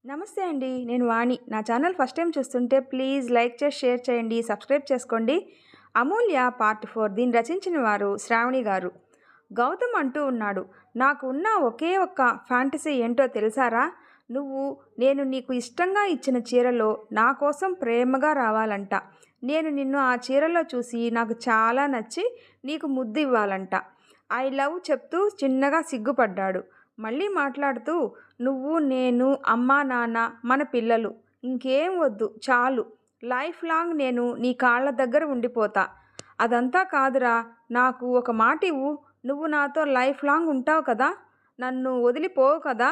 నమస్తే అండి. నేను వాణి. నా ఛానల్ ఫస్ట్ టైం చూస్తుంటే ప్లీజ్ లైక్ చేసి, షేర్ చేయండి, సబ్స్క్రైబ్ చేసుకోండి. అమూల్య పార్ట్ 4 దీన్ని రచించిన వారు శ్రావణి గారు. గౌతమ్ అంటూ ఉన్నాడు, నాకు ఉన్న ఒకే ఒక్క ఫ్యాంటసీ ఏంటో తెలుసారా? నేను నీకు ఇష్టంగా ఇచ్చిన చీరలో నా కోసం ప్రేమగా రావాలంట. నేను నిన్ను ఆ చీరలో చూసి నాకు చాలా నచ్చి నీకు ముద్దు ఇవ్వాలంట. ఐ లవ్ చెప్తూ చిన్నగా సిగ్గుపడ్డాడు. మళ్ళీ మాట్లాడుతూ, నువ్వు, నేను, అమ్మా, నాన్న, మన పిల్లలు, ఇంకేం వద్దు, చాలు. లైఫ్ లాంగ్ నేను నీ కాళ్ళ దగ్గర ఉండిపోతా. అదంతా కాదురా, నాకు ఒక మాట ఇవ్వు. నువ్వు నాతో లైఫ్ లాంగ్ ఉంటావు కదా, నన్ను వదిలిపోవు కదా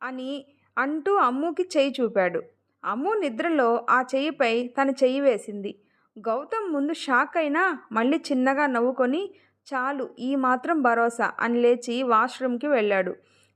అని అంటూ అమ్ముకి చెయ్యి చూపాడు. అమ్ము నిద్రలో ఆ చెయ్యిపై తన చెయ్యి వేసింది. గౌతమ్ ముందు షాక్ అయినా మళ్ళీ చిన్నగా నవ్వుకొని, చాలు, ఈ మాత్రం భరోసా అని లేచి వాష్రూమ్కి వెళ్ళాడు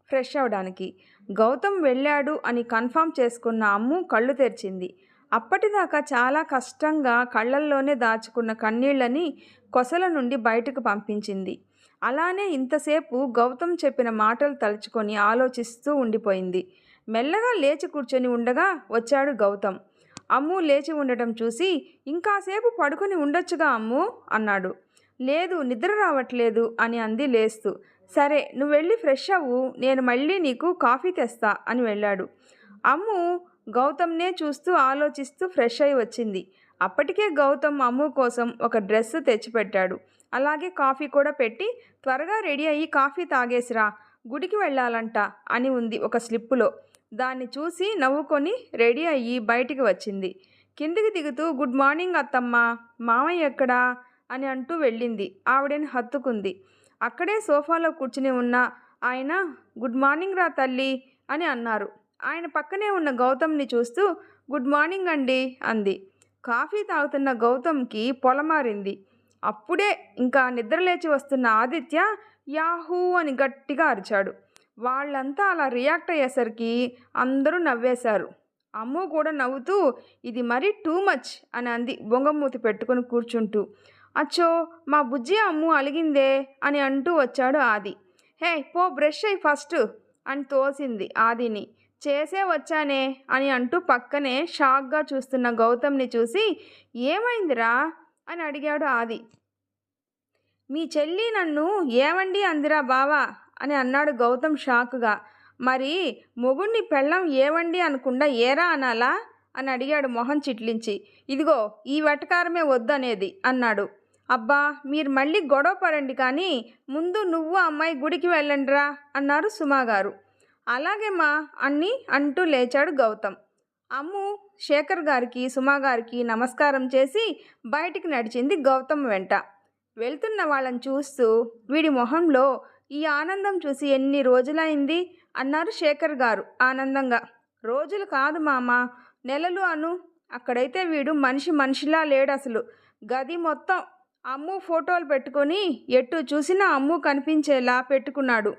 ఫ్రెష్ అవడానికి. గౌతమ్ వెళ్ళాడు అని కన్ఫర్మ్ చేసుకున్న అమ్ము కళ్ళు తెరిచింది. అప్పటిదాకా చాలా కష్టంగా కళ్ళల్లోనే దాచుకున్న కన్నీళ్లని కొసల నుండి బయటకు పంపించింది. అలానే ఇంతసేపు గౌతమ్ చెప్పిన మాటలు తలుచుకొని ఆలోచిస్తూ ఉండిపోయింది. మెల్లగా లేచి కూర్చొని ఉండగా వచ్చాడు గౌతమ్. అమ్ము లేచి ఉండటం చూసి, ఇంకాసేపు పడుకొని ఉండొచ్చుగా అమ్ము అన్నాడు. లేదు, నిద్ర రావట్లేదు అని అంది లేస్తూ. సరే, నువ్వు వెళ్ళి ఫ్రెష్ అవ్వు, నేను మళ్ళీ నీకు కాఫీ తెస్తా అని వెళ్ళాడు. అమ్ము గౌతమ్నే చూస్తూ ఆలోచిస్తూ ఫ్రెష్ అయి వచ్చింది. అప్పటికే గౌతమ్ అమ్ము కోసం ఒక డ్రెస్ తెచ్చిపెట్టాడు. అలాగే కాఫీ కూడా పెట్టి, త్వరగా రెడీ అయ్యి కాఫీ తాగేసిరా, గుడికి వెళ్ళాలంట అని ఉంది ఒక స్లిప్పులో. దాన్ని చూసి నవ్వుకొని రెడీ అయ్యి బయటికి వచ్చింది. కిందికి దిగుతూ, గుడ్ మార్నింగ్ అత్తమ్మ, మామయ్య ఎక్కడా అని అంటూ వెళ్ళింది. ఆవిడని హత్తుకుంది. అక్కడే సోఫాలో కూర్చుని ఉన్న ఆయన, గుడ్ మార్నింగ్ రా తల్లి అని అన్నారు. ఆయన పక్కనే ఉన్న గౌతమ్ని చూస్తూ, గుడ్ మార్నింగ్ అండి అంది. కాఫీ తాగుతున్న గౌతమ్కి పొలమారింది. అప్పుడే ఇంకా నిద్రలేచి వస్తున్న ఆదిత్య యాహూ అని గట్టిగా అరిచాడు. వాళ్ళంతా అలా రియాక్ట్ అయ్యేసరికి అందరూ నవ్వేశారు. అమ్ము కూడా నవ్వుతూ, ఇది మరీ టూ మచ్ అని అంది బొంగమూతి పెట్టుకుని కూర్చుంటూ. అచ్చో, మా బుజ్జి అమ్ము అలిగిందే అని అంటూ వచ్చాడు ఆది. హే పో, బ్రష్ అయ్యి ఫస్ట్ అని తోసింది ఆదిని. చేసే వచ్చానే అని అంటూ పక్కనే షాక్గా చూస్తున్న గౌతమ్ని చూసి, ఏమైందిరా అని అడిగాడు ఆది. మీ చెల్లి నన్ను ఏమండి అందిరా బావా అని అన్నాడు గౌతమ్ షాక్గా. మరి మొగుణ్ణి పెళ్ళం ఏవండి అనకుండా ఏరా అనాలా అని అడిగాడు మొహం చిట్లించి. ఇదిగో ఈ వెటకారమే వద్దనేది అన్నాడు. అబ్బా, మీరు మళ్ళీ గొడవ పడండి, కానీ ముందు నువ్వు అమ్మాయి గుడికి వెళ్ళండిరా అన్నారు సుమాగారు. అలాగేమా అని అంటూ లేచాడు గౌతమ్. అమ్ము శేఖర్ గారికి, సుమాగారికి నమస్కారం చేసి బయటికి నడిచింది గౌతమ్ వెంట. వెళ్తున్న వాళ్ళని చూస్తూ, వీడి మొహంలో ఈ ఆనందం చూసి ఎన్ని రోజులైంది అన్నారు శేఖర్ గారు ఆనందంగా. రోజులు కాదు మామ, నెలలు అను. అక్కడైతే వీడు మనిషిలా లేడు అసలు. గది మొత్తం అమ్ము ఫోటోలు పెట్టుకొని ఎటు చూసినా అమ్ము కనిపించేలా పెట్టుకున్నాడు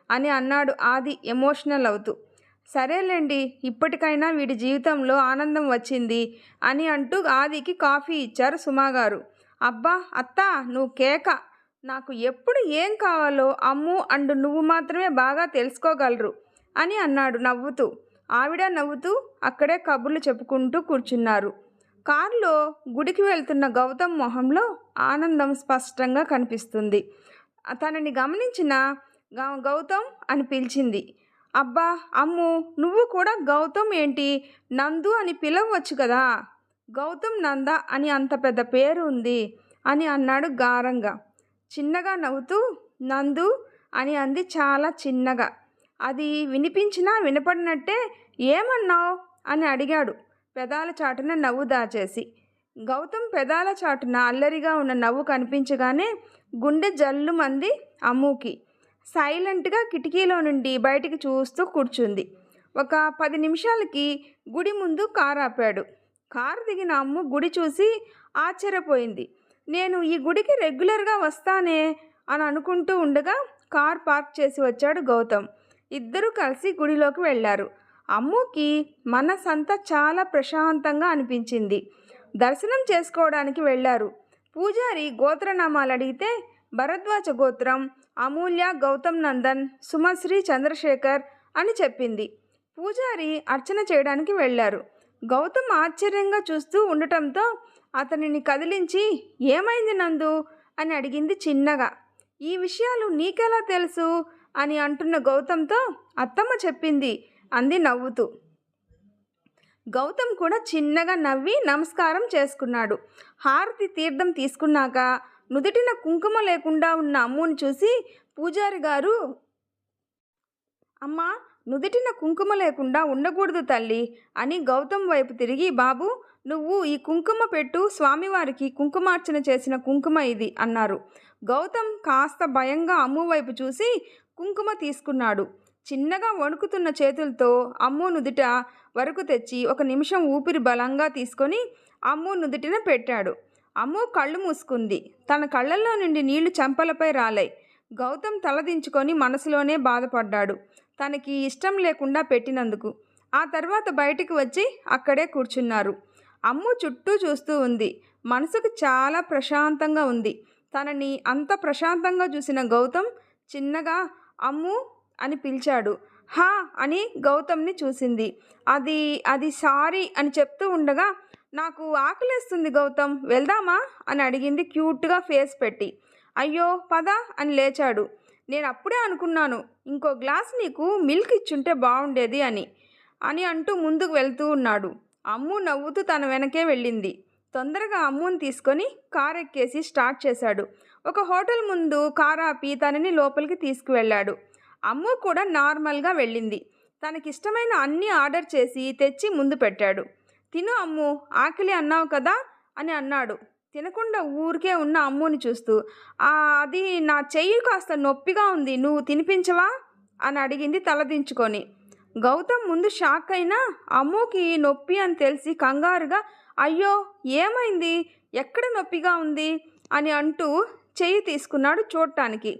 అని అన్నాడు ఆది ఎమోషనల్ అవుతూ. సరేలేండి, ఇప్పటికైనా వీడి జీవితంలో ఆనందం వచ్చింది అని అంటూ ఆదికి కాఫీ ఇచ్చారు సుమాగారు. అబ్బా అత్తా, నువ్వు కేక. నాకు ఎప్పుడు ఏం కావాలో అమ్ము అండ్ నువ్వు మాత్రమే బాగా తెలుసుకోగలరు అని అన్నాడు నవ్వుతూ. ఆవిడ నవ్వుతూ అక్కడే కబుర్లు చెప్పుకుంటూ కూర్చున్నారు. కారులో గుడికి వెళ్తున్న గౌతమ్ మొహంలో ఆనందం స్పష్టంగా కనిపిస్తుంది. తనని గమనించిన గౌతమ్ అని పిలిచింది. అబ్బా అమ్ము, నువ్వు కూడా గౌతమ్ ఏంటి, నందు అని పిలవచ్చు కదా. గౌతమ్ నంద అని అంత పెద్ద పేరు ఉంది అని అన్నాడు గారంగా. చిన్నగా నవ్వుతూ నందు అని అంది చాలా చిన్నగా. అది వినిపించినా వినపడినట్టే. ఏమన్నావు అని అడిగాడు పెదాల చాటున నవ్వు దాచేసి. గౌతమ్ పెదాల చాటున అల్లరిగా ఉన్న నవ్వు కనిపించగానే గుండె జల్లుమంది అమ్ముకి. సైలెంట్గా కిటికీలో నుండి బయటికి చూస్తూ కూర్చుంది. ఒక 10 నిమిషాలకి గుడి ముందు కారు ఆపాడు. కారు దిగిన అమ్ము గుడి చూసి ఆశ్చర్యపోయింది. నేను ఈ గుడికి రెగ్యులర్గా వస్తానే అని అనుకుంటూ ఉండగా కార్ పార్క్ చేసి వచ్చాడు గౌతమ్. ఇద్దరూ కలిసి గుడిలోకి వెళ్ళారు. అమ్ముకి మనసంతా చాలా ప్రశాంతంగా అనిపించింది. దర్శనం చేసుకోవడానికి వెళ్ళారు. పూజారి గోత్రనామాలు అడిగితే భరద్వాజ గోత్రం, అమూల్య, గౌతమ్ నందన్, సుమశ్రీ, చంద్రశేఖర్ అని చెప్పింది. పూజారి అర్చన చేయడానికి వెళ్ళారు. గౌతమ్ ఆశ్చర్యంగా చూస్తూ ఉండటంతో అతనిని కదిలించి, ఏమైంది నందు అని అడిగింది చిన్నగా. ఈ విషయాలు నీకెలా తెలుసు అని అంటున్న గౌతమ్తో, అత్తమ్మ చెప్పింది అంది నవ్వుతూ. గౌతమ్ కూడా చిన్నగా నవ్వి నమస్కారం చేసుకున్నాడు. హారతి తీర్థం తీసుకున్నాక నుదుటిన కుంకుమ లేకుండా ఉన్న అమ్ముని చూసి పూజారి గారు, అమ్మా, నుదుటిన కుంకుమ లేకుండా ఉండకూడదు తల్లి అని గౌతమ్ వైపు తిరిగి, బాబు నువ్వు ఈ కుంకుమ పెట్టు, స్వామివారికి కుంకుమార్చన చేసిన కుంకుమ ఇది అన్నారు. గౌతమ్ కాస్త భయంగా అమ్ము వైపు చూసి కుంకుమ తీసుకున్నాడు. చిన్నగా వణుకుతున్న చేతులతో అమ్ము నుదుట వరకు తెచ్చి 1 నిమిషం ఊపిరి బలంగా తీసుకొని అమ్ము నుదుటిన పెట్టాడు. అమ్ము కళ్ళు మూసుకుంది. తన కళ్ళల్లో నుండి నీళ్లు చెంపలపై రాలాయి. గౌతమ్ తలదించుకొని మనసులోనే బాధపడ్డాడు, తనకి ఇష్టం లేకుండా పెట్టినందుకు. ఆ తర్వాత బయటికి వచ్చి అక్కడే కూర్చున్నారు. అమ్ము చుట్టూ చూస్తూ ఉంది. మనసుకు చాలా ప్రశాంతంగా ఉంది. తనని అంత ప్రశాంతంగా చూసిన గౌతమ్ చిన్నగా అమ్ము అని పిలిచాడు. హా అని గౌతమ్ని చూసింది. అది సారీ అని చెప్తూ ఉండగా, నాకు ఆకలేస్తుంది గౌతమ్, వెళ్దామా అని అడిగింది క్యూట్గా ఫేస్ పెట్టి. అయ్యో పద అని లేచాడు. నేను అప్పుడే అనుకున్నాను, ఇంకో గ్లాస్ నీకు మిల్క్ ఇచ్చుంటే బాగుండేది అని అంటూ ముందుకు వెళ్తూ ఉన్నాడు. అమ్ము నవ్వుతూ తన వెనకే వెళ్ళింది. తొందరగా అమ్ముని తీసుకొని కారు ఎక్కేసి స్టార్ట్ చేశాడు. ఒక హోటల్ ముందు కారు ఆపి తనని లోపలికి తీసుకువెళ్ళాడు. అమ్ము కూడా నార్మల్గా వెళ్ళింది. తనకిష్టమైన అన్నీ ఆర్డర్ చేసి తెచ్చి ముందు పెట్టాడు. తిను అమ్ము, ఆకలి అన్నావు కదా అని అన్నాడు. తినకుండా ఊరికే ఉన్న అమ్ముని చూస్తూ, అది నా చెయ్యి కాస్త నొప్పిగా ఉంది, నువ్వు తినిపించవా అని అడిగింది తలదించుకొని. గౌతమ్ ముందు షాక్ అయినా అమ్ముకి నొప్పి అని తెలిసి కంగారుగా, అయ్యో ఏమైంది, ఎక్కడ నొప్పిగా ఉంది అని అంటూ చెయ్యి తీసుకున్నాడు చూడటానికి.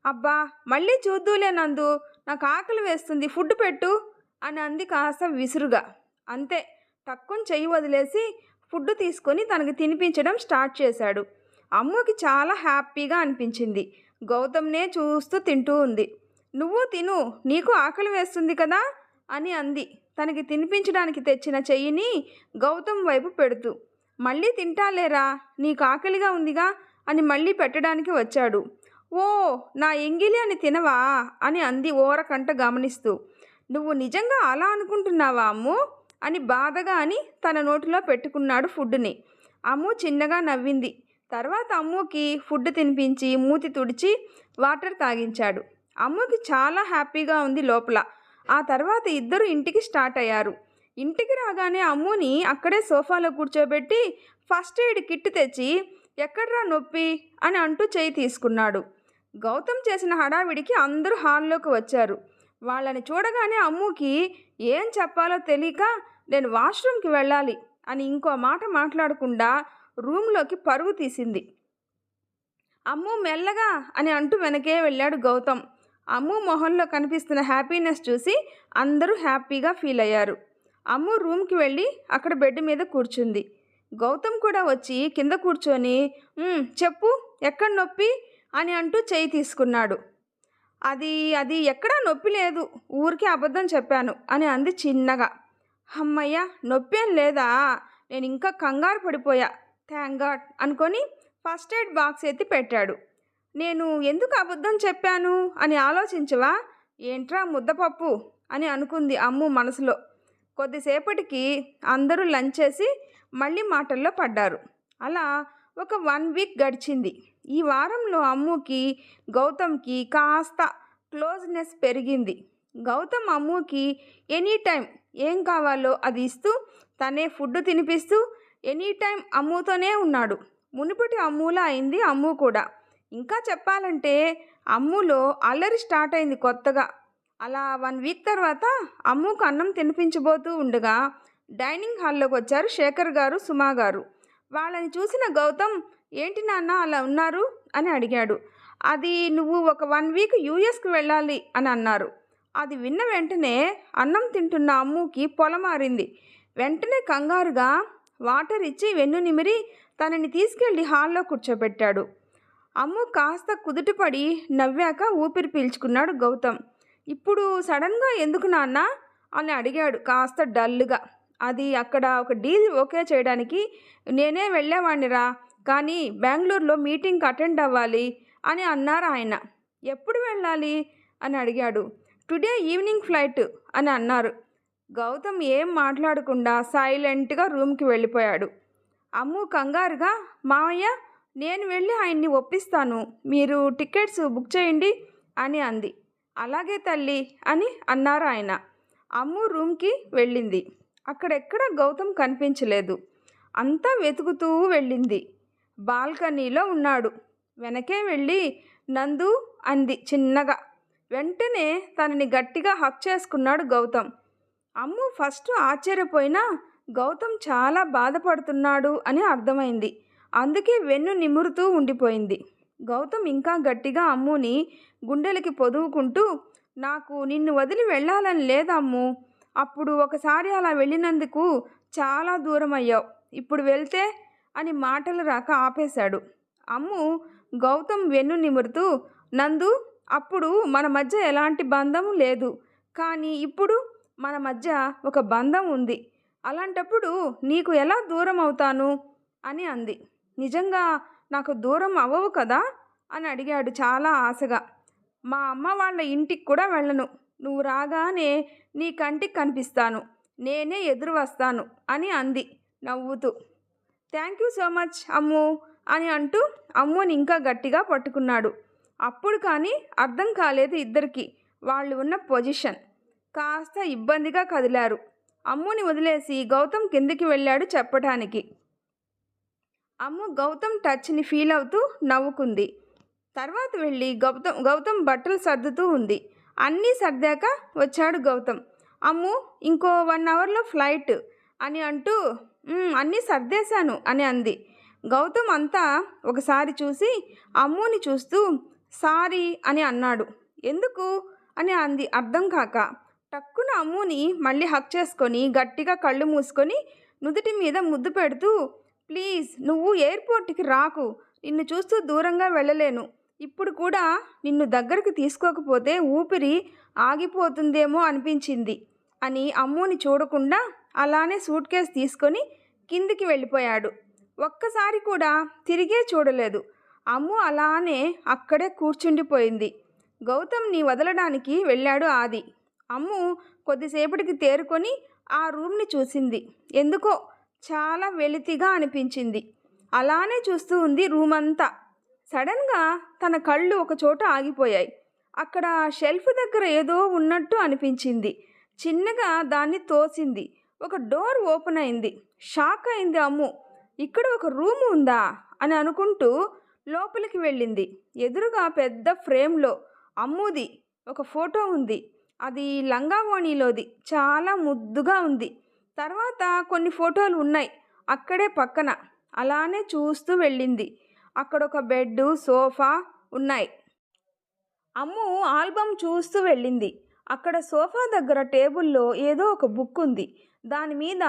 అబ్బా మళ్ళీ చూద్దులే నందు, నాకు ఆకలి వేస్తుంది, ఫుడ్ పెట్టు అని అంది కాస్త విసురుగా. అంతే, టక్కుని చెయ్యి వదిలేసి ఫుడ్ తీసుకొని తనకి తినిపించడం స్టార్ట్ చేశాడు. అమ్ముకి చాలా హ్యాపీగా అనిపించింది. గౌతమ్నే చూస్తూ తింటూ ఉంది. నువ్వు తిను, నీకు ఆకలి వేస్తుంది కదా అని అంది తనకి తినిపించడానికి తెచ్చిన చెయ్యిని గౌతమ్ వైపు పెడుతూ. మళ్ళీ తింటాలేరా, నీకు ఆకలిగా ఉందిగా అని మళ్ళీ పెట్టడానికి వచ్చాడు. ఓ నా ఎంగిలి అని తినవా అని అంది ఓరకంట గమనిస్తూ. నువ్వు నిజంగా అలా అనుకుంటున్నావా అమ్ము అని బాధగా అని తన నోటిలో పెట్టుకున్నాడు ఫుడ్ని. అమ్ము చిన్నగా నవ్వింది. తర్వాత అమ్ముకి ఫుడ్ తినిపించి మూతి తుడిచి వాటర్ తాగించాడు. అమ్ముకి చాలా హ్యాపీగా ఉంది లోపల. ఆ తర్వాత ఇద్దరు ఇంటికి స్టార్ట్ అయ్యారు. ఇంటికి రాగానే అమ్ముని అక్కడే సోఫాలో కూర్చోబెట్టి ఫస్ట్ ఎయిడ్ కిట్ తెచ్చి, ఎక్కడ్రా నొప్పి అని అంటూ చేయి తీసుకున్నాడు. గౌతమ్ చేసిన హడావిడికి అందరూ హాల్లోకి వచ్చారు. వాళ్ళని చూడగానే అమ్ముకి ఏం చెప్పాలో తెలియక, నేను వాష్రూమ్కి వెళ్ళాలి అని ఇంకో మాట మాట్లాడకుండా రూమ్లోకి పరుగు తీసింది. అమ్ము మెల్లగా అని అంటూ వెనకే వెళ్ళాడు గౌతమ్. అమ్ము మొహంలో కనిపిస్తున్న హ్యాపీనెస్ చూసి అందరూ హ్యాపీగా ఫీల్ అయ్యారు. అమ్ము రూమ్కి వెళ్ళి అక్కడ బెడ్ మీద కూర్చుంది. గౌతమ్ కూడా వచ్చి కింద కూర్చొని, చెప్పు ఎక్కడ నొప్పి అని అంటూ చేయి తీసుకున్నాడు. అది ఎక్కడా నొప్పి లేదు, ఊరికే అబద్ధం చెప్పాను అని అంది చిన్నగా. అమ్మయ్య, నొప్పి ఏం లేదా, నేను ఇంకా కంగారు పడిపోయా, థ్యాంక్ గాడ్ అనుకొని ఫస్ట్ ఎయిడ్ బాక్స్ ఎత్తి పెట్టాడు. నేను ఎందుకు అబద్ధం చెప్పాను అని ఆలోచించవా, ఏంట్రా ముద్దపప్పు అని అనుకుంది అమ్ము మనసులో. కొద్దిసేపటికి అందరూ లంచ్ చేసి మళ్ళీ మాటల్లో పడ్డారు. అలా ఒక 1 వీక్ గడిచింది. ఈ వారంలో అమ్ముకి గౌతమ్కి కాస్త క్లోజ్నెస్ పెరిగింది. గౌతమ్ అమ్ముకి ఎనీ టైం ఏం కావాలో అది ఇస్తూ, తనే ఫుడ్ తినిపిస్తూ ఎనీ టైం అమ్ముతోనే ఉన్నాడు. మునుపటి అమ్ములా అయింది అమ్ము కూడా. ఇంకా చెప్పాలంటే అమ్ములో అల్లరి స్టార్ట్ అయింది కొత్తగా. అలా 1 వీక్ తర్వాత అమ్ముకు అన్నం తినిపించబోతూ ఉండగా డైనింగ్ హాల్లోకి వచ్చారు శేఖర్ గారు, సుమా గారు. వాళ్ళని చూసిన గౌతమ్, ఏంటి నాన్న అలా ఉన్నారు అని అడిగాడు. అది నువ్వు ఒక 1 వీక్ యూఎస్కి వెళ్ళాలి అని అన్నారు. అది విన్న వెంటనే అన్నం తింటున్న అమ్ముకి పొలమారింది. వెంటనే కంగారుగా వాటర్ ఇచ్చి వెన్ను నిమిరి తనని తీసుకెళ్ళి హాల్లో కూర్చోబెట్టాడు. అమ్ము కాస్త కుదుటపడి నవ్వాక ఊపిరి పీల్చుకున్నాడు గౌతమ్. ఇప్పుడు సడన్గా ఎందుకు నాన్న అని అడిగాడు కాస్త డల్గా. అది అక్కడ ఒక డీల్ ఓకే చేయడానికి నేనే వెళ్ళేవాణ్ణిరా, కానీ బెంగళూరులో మీటింగ్కి అటెండ్ అవ్వాలి అని అన్నారు ఆయన. ఎప్పుడు వెళ్ళాలి అని అడిగాడు. టుడే ఈవినింగ్ ఫ్లైట్ అని అన్నారు. గౌతమ్ ఏం మాట్లాడకుండా సైలెంట్గా రూమ్కి వెళ్ళిపోయాడు. అమ్ము కంగారుగా, మావయ్య నేను వెళ్ళి ఆయన్ని ఒప్పిస్తాను, మీరు టికెట్స్ బుక్ చేయండి అని అంది. అలాగే తల్లి అని అన్నారు ఆయన. అమ్ము రూమ్కి వెళ్ళింది. అక్కడెక్కడ గౌతమ్ కనిపించలేదు. అంతా వెతుకుతూ వెళ్ళింది. బాల్కనీలో ఉన్నాడు. వెనకే వెళ్ళి నందు అంది చిన్నగా. వెంటనే తనని గట్టిగా హక్ చేసుకున్నాడు గౌతమ్. అమ్ము ఫస్ట్ ఆశ్చర్యపోయినా గౌతమ్ చాలా బాధపడుతున్నాడు అని అర్థమైంది. అందుకే వెన్ను నిమురుతూ ఉండిపోయింది. గౌతమ్ ఇంకా గట్టిగా అమ్ముని గుండెలకి పొదువుకుంటూ, నాకు నిన్ను వదిలి వెళ్ళాలని లేదమ్ము. అప్పుడు ఒకసారి అలా వెళ్ళినందుకు చాలా దూరం అయ్యావు. ఇప్పుడు వెళ్తే అని మాటలు రాక ఆపేశాడు. అమ్ము గౌతమ్ వెన్ను నిమురుతూ, నందు అప్పుడు మన మధ్య ఎలాంటి బంధం లేదు, కానీ ఇప్పుడు మన మధ్య ఒక బంధం ఉంది. అలాంటప్పుడు నీకు ఎలా దూరం అవుతాను అని అంది. నిజంగా నాకు దూరం అవ్వవు కదా అని అడిగాడు చాలా ఆశగా. మా అమ్మ వాళ్ళ ఇంటికి కూడా వెళ్ళను. నువ్వు రాగానే నీ కంటికి కనిపిస్తాను, నేనే ఎదురు వస్తాను అని అంది నవ్వుతూ. థ్యాంక్ యూ సో మచ్ అమ్ము అని అంటూ అమ్ముని ఇంకా గట్టిగా పట్టుకున్నాడు. అప్పుడు కానీ అర్థం కాలేదు ఇద్దరికి వాళ్ళు ఉన్న పొజిషన్. కాస్త ఇబ్బందిగా కదిలారు. అమ్ముని వదిలేసి గౌతమ్ కిందికి వెళ్ళాడు చెప్పటానికి. అమ్ము గౌతమ్ టచ్ని ఫీల్ అవుతూ నవ్వుకుంది. తర్వాత వెళ్ళి గౌతమ్ బట్టలు సర్దుతూ ఉంది. అన్నీ సర్దాక వచ్చాడు గౌతమ్. అమ్ము ఇంకో 1 అవర్లో ఫ్లైట్ అని అంటూ, అన్నీ సర్దేశాను అని అంది. గౌతమ్ అంతా ఒకసారి చూసి అమ్ముని చూస్తూ సారీ అని అన్నాడు. ఎందుకు అని అంది అర్థం కాక. టక్కున అమ్ముని మళ్ళీ హక్ చేసుకొని గట్టిగా కళ్ళు మూసుకొని నుదుటి మీద ముద్దు పెడుతూ, ప్లీజ్ నువ్వు ఎయిర్పోర్ట్కి రాకు, నిన్ను చూస్తూ దూరంగా వెళ్ళలేను. ఇప్పుడు కూడా నిన్ను దగ్గరికి తీసుకోకపోతే ఊపిరి ఆగిపోతుందేమో అనిపించింది అని అమ్ముని చూడకుండా అలానే సూట్ కేసు తీసుకొని కిందికి వెళ్ళిపోయాడు. ఒక్కసారి కూడా తిరిగే చూడలేదు. అమ్ము అలానే అక్కడే కూర్చుండిపోయింది. గౌతమ్ని వదలడానికి వెళ్ళాడు ఆది. అమ్ము కొద్దిసేపటికి తేరుకొని ఆ రూమ్ని చూసింది. ఎందుకో చాలా వెలితిగా అనిపించింది. అలానే చూస్తూ ఉంది రూమ్ అంతా. సడన్గా తన కళ్ళు ఒక చోట ఆగిపోయాయి. అక్కడ షెల్ఫ్ దగ్గర ఏదో ఉన్నట్టు అనిపించింది. చిన్నగా దాన్ని తోసింది. ఒక డోర్ ఓపెన్ అయింది. షాక్ అయింది అమ్ము. ఇక్కడ ఒక రూమ్ ఉందా అని అనుకుంటూ లోపలికి వెళ్ళింది. ఎదురుగా పెద్ద ఫ్రేమ్లో అమ్ముది ఒక ఫోటో ఉంది. అది లంగావోణిలోది. చాలా ముద్దుగా ఉంది. తర్వాత కొన్ని ఫోటోలు ఉన్నాయి అక్కడే పక్కన. అలానే చూస్తూ వెళ్ళింది. అక్కడ ఒక బెడ్, సోఫా ఉన్నాయి. అమ్ము ఆల్బమ్ చూస్తూ వెళ్ళింది. అక్కడ సోఫా దగ్గర టేబుల్లో ఏదో ఒక బుక్ ఉంది. దాని మీద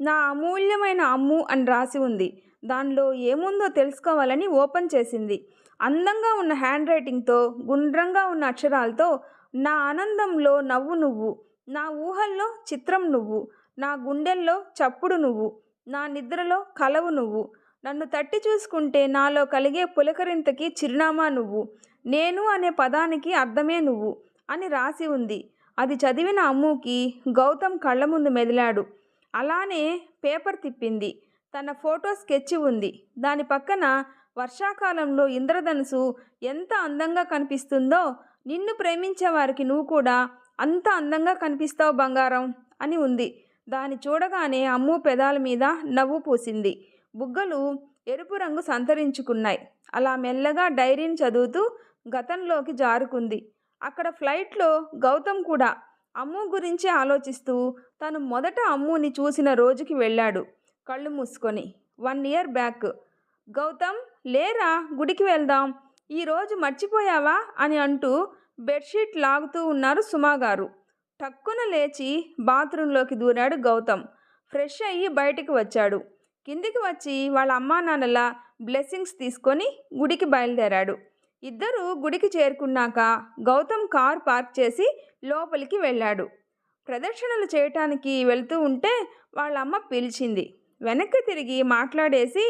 నా అమూల్యమైన అమ్ము అని రాసి ఉంది. దానిలో ఏముందో తెలుసుకోవాలని ఓపెన్ చేసింది. అందంగా ఉన్న హ్యాండ్ రైటింగ్తో, గుండ్రంగా ఉన్న అక్షరాలతో, నా ఆనందంలో నవ్వు నువ్వు, నా ఊహల్లో చిత్రం నువ్వు, నా గుండెల్లో చప్పుడు నువ్వు, నా నిద్రలో కలవు నువ్వు, నన్ను తట్టి చూసుకుంటే నాలో కలిగే పులకరింతకి చిరునామా నువ్వు, నేను అనే పదానికి అర్థమే నువ్వు అని రాసి ఉంది. అది చదివిన అమ్ముకి గౌతమ్ కళ్ళ ముందు మెదిలాడు. అలానే పేపర్ తిప్పింది. తన ఫోటో స్కెచ్ ఉంది. దాని పక్కన వర్షాకాలంలో ఇంద్రధనుసు ఎంత అందంగా కనిపిస్తుందో, నిన్ను ప్రేమించే వారికి నువ్వు కూడా అంత అందంగా కనిపిస్తావు బంగారం అని ఉంది. దాన్ని చూడగానే అమ్ము పెదాల మీద నవ్వు పూసింది. బుగ్గలు ఎరుపు రంగు సంతరించుకున్నాయి. అలా మెల్లగా డైరీని చదువుతూ గతంలోకి జారుకుంది. అక్కడ ఫ్లైట్లో గౌతమ్ కూడా అమ్ము గురించి ఆలోచిస్తూ తను మొదట అమ్ముని చూసిన రోజుకి వెళ్ళాడు కళ్ళు మూసుకొని. 1 ఇయర్ బ్యాక్. గౌతమ్ లేరా, గుడికి వెళ్దాం, ఈరోజు మర్చిపోయావా అని అంటూ బెడ్షీట్ లాగుతూ ఉన్నారు సుమాగారు. టక్కున లేచి బాత్రూంలోకి దూరాడు గౌతమ్. ఫ్రెష్ అయ్యి బయటికి వచ్చాడు. కిందికి వచ్చి వాళ్ళ అమ్మా నాన్నల బ్లెస్సింగ్స్ తీసుకొని గుడికి బయలుదేరాడు. ఇద్దరూ గుడికి చేరుకున్నాక గౌతమ్ కారు పార్క్ చేసి లోపలికి వెళ్ళాడు. ప్రదక్షిణలు చేయటానికి వెళ్తూ ఉంటే వాళ్ళ అమ్మ పిలిచింది. వెనక్కి తిరిగి మాట్లాడేసి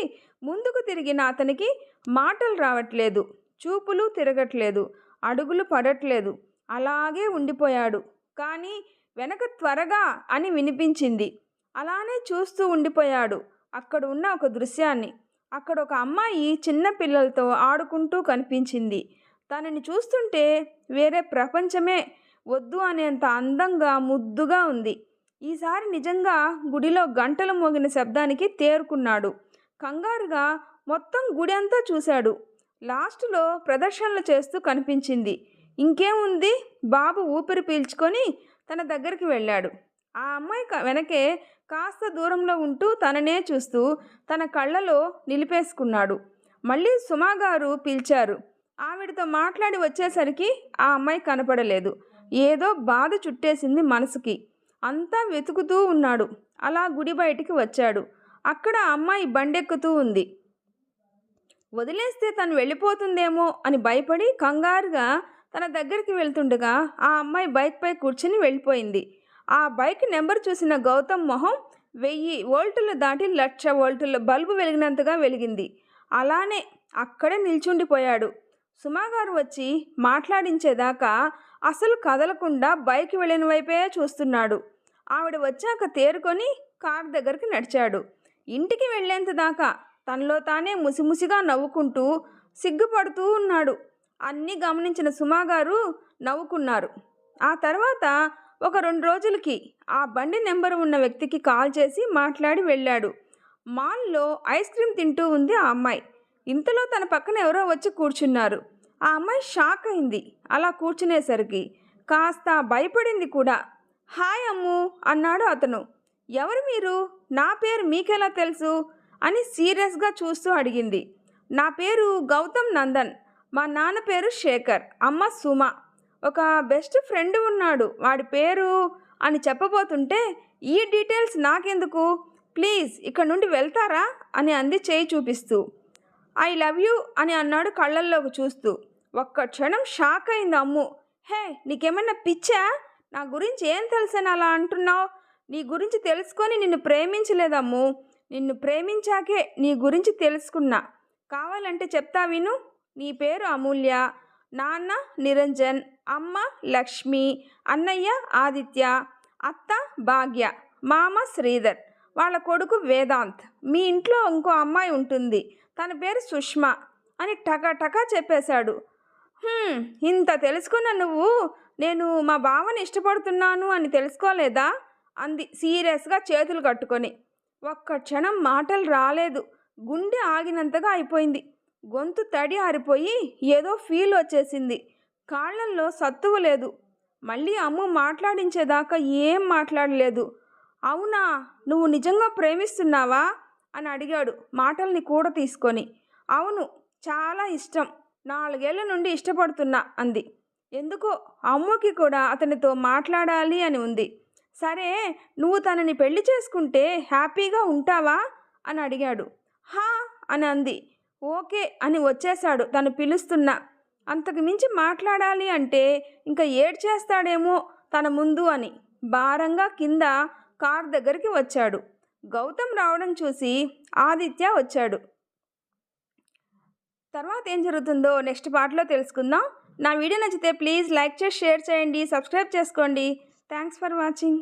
ముందుకు తిరిగిన అతనికి మాటలు రావట్లేదు, చూపులు తిరగట్లేదు, అడుగులు పడట్లేదు. అలాగే ఉండిపోయాడు. కానీ వెనక త్వరగా అని వినిపించింది. అలానే చూస్తూ ఉండిపోయాడు అక్కడ ఉన్న ఒక దృశ్యాన్ని. అక్కడ ఒక అమ్మాయి చిన్న పిల్లలతో ఆడుకుంటూ కనిపించింది. తనని చూస్తుంటే వేరే ప్రపంచమే వద్దు అనేంత అందంగా ముద్దుగా ఉంది. ఈసారి నిజంగా గుడిలో గంటలు మోగిన శబ్దానికి తేరుకున్నాడు. కంగారుగా మొత్తం గుడి అంతా చూశాడు. లాస్టులో ప్రదర్శనలు చేస్తూ కనిపించింది. ఇంకేముంది, బాబు ఊపిరి పీల్చుకొని తన దగ్గరికి వెళ్ళాడు. ఆ అమ్మాయి వెనకే కాస్త దూరంలో ఉంటూ తననే చూస్తూ తన కళ్ళలో నిలిపేసుకున్నాడు. మళ్ళీ సుమాగారు పిలిచారు. ఆవిడతో మాట్లాడి వచ్చేసరికి ఆ అమ్మాయి కనపడలేదు. ఏదో బాధ చుట్టేసింది మనసుకి. అంతా వెతుకుతూ ఉన్నాడు. అలా గుడి బయటికి వచ్చాడు. అక్కడ ఆ అమ్మాయి బండెక్కుతూ ఉంది. వదిలేస్తే తను వెళ్ళిపోతుందేమో అని భయపడి కంగారుగా తన దగ్గరికి వెళ్తుండగా ఆ అమ్మాయి బైక్పై కూర్చుని వెళ్ళిపోయింది. ఆ బైక్ నెంబర్ చూసిన గౌతమ్ మొహం 1000 వోల్టులు దాటి 1,00,000 వోల్టుల బల్బు వెలిగినంతగా వెలిగింది. అలానే అక్కడే నిల్చుండిపోయాడు. సుమాగారు వచ్చి మాట్లాడించేదాకా అసలు కదలకుండా బైక్ వెళ్ళిన వైపే చూస్తున్నాడు. ఆవిడ వచ్చాక తేరుకొని కారు దగ్గరికి నడిచాడు. ఇంటికి వెళ్ళేంత దాకా తనలో తానే ముసిముసిగా నవ్వుకుంటూ సిగ్గుపడుతూ ఉన్నాడు. అన్నీ గమనించిన సుమాగారు నవ్వుకున్నారు. ఆ తర్వాత ఒక 2 రోజులకి ఆ బండి నెంబరు ఉన్న వ్యక్తికి కాల్ చేసి మాట్లాడి వెళ్ళాడు. మాల్లో ఐస్ క్రీమ్ తింటూ ఉంది ఆ అమ్మాయి. ఇంతలో తన పక్కన ఎవరో వచ్చి కూర్చున్నారు. ఆ అమ్మాయి షాక్ అయింది. అలా కూర్చునేసరికి కాస్త భయపడింది కూడా. హాయ్ అమ్ము అన్నాడు అతను. ఎవరు మీరు? నా పేరు మీకెలా తెలుసు అని సీరియస్గా చూస్తూ అడిగింది. నా పేరు గౌతమ్ నందన్. మా నాన్న పేరు శేఖర్, అమ్మ సుమ. ఒక బెస్ట్ ఫ్రెండ్ ఉన్నాడు, వాడి పేరు అని చెప్పబోతుంటే ఈ డీటెయిల్స్ నాకెందుకు, ప్లీజ్ ఇక్కడ నుండి వెళ్తారా అని అంది చేయి చూపిస్తూ. ఐ లవ్ యూ అని అన్నాడు కళ్ళల్లోకి చూస్తూ. ఒక్క క్షణం షాక్ అయింది అమ్ము. హే, నీకేమన్నా పిచ్చా? నా గురించి ఏం తెలుసని అలా అంటున్నావు? నీ గురించి తెలుసుకొని నిన్ను ప్రేమించలేదమ్ము. నిన్ను ప్రేమించాకే నీ గురించి తెలుసుకున్నా. కావాలంటే చెప్తా విను. నీ పేరు అమూల్య, నాన్న నిరంజన్, అమ్మ లక్ష్మి, అన్నయ్య ఆదిత్య, అత్త భాగ్య, మామ శ్రీధర్, వాళ్ళ కొడుకు వేదాంత్. మీ ఇంట్లో ఇంకో అమ్మాయి ఉంటుంది, తన పేరు సుష్మా అని టకా చెప్పేశాడు. ఇంత తెలుసుకున్న నువ్వు నేను మా బావని ఇష్టపడుతున్నాను అని తెలుసుకోలేదా అంది సీరియస్గా చేతులు కట్టుకొని. ఒక్క క్షణం మాటలు రాలేదు. గుండె ఆగినంతగా అయిపోయింది. గొంతు తడి ఆరిపోయి ఏదో ఫీల్ వచ్చేసింది. కాళ్ళల్లో సత్తువ లేదు. మళ్ళీ అమ్ము మాట్లాడించేదాకా ఏం మాట్లాడలేదు. అవునా, నువ్వు నిజంగా ప్రేమిస్తున్నావా అని అడిగాడు మాటల్ని కూడా తీసుకొని. అవును, చాలా ఇష్టం, 4 ఏళ్ల నుండి ఇష్టపడుతున్నా అంది. ఎందుకో అమ్ముకి కూడా అతనితో మాట్లాడాలి అని ఉంది. సరే, నువ్వు తనని పెళ్లి చేసుకుంటే హ్యాపీగా ఉంటావా అని అడిగాడు. హా అని అంది. ఓకే అని వచ్చేశాడు తను పిలుస్తున్నా. అంతకు మించి మాట్లాడాలి అంటే ఇంకా ఏడ్చేస్తాడేమో తన ముందు అని భారంగా కింద కార్ దగ్గరికి వచ్చాడు. గౌతమ్ రావడం చూసి ఆదిత్య వచ్చాడు. తర్వాత ఏం జరుగుతుందో నెక్స్ట్ పార్ట్లో తెలుసుకుందాం. నా వీడియో నచ్చితే ప్లీజ్ లైక్ చేసి షేర్ చేయండి, సబ్స్క్రైబ్ చేసుకోండి. Thanks for watching.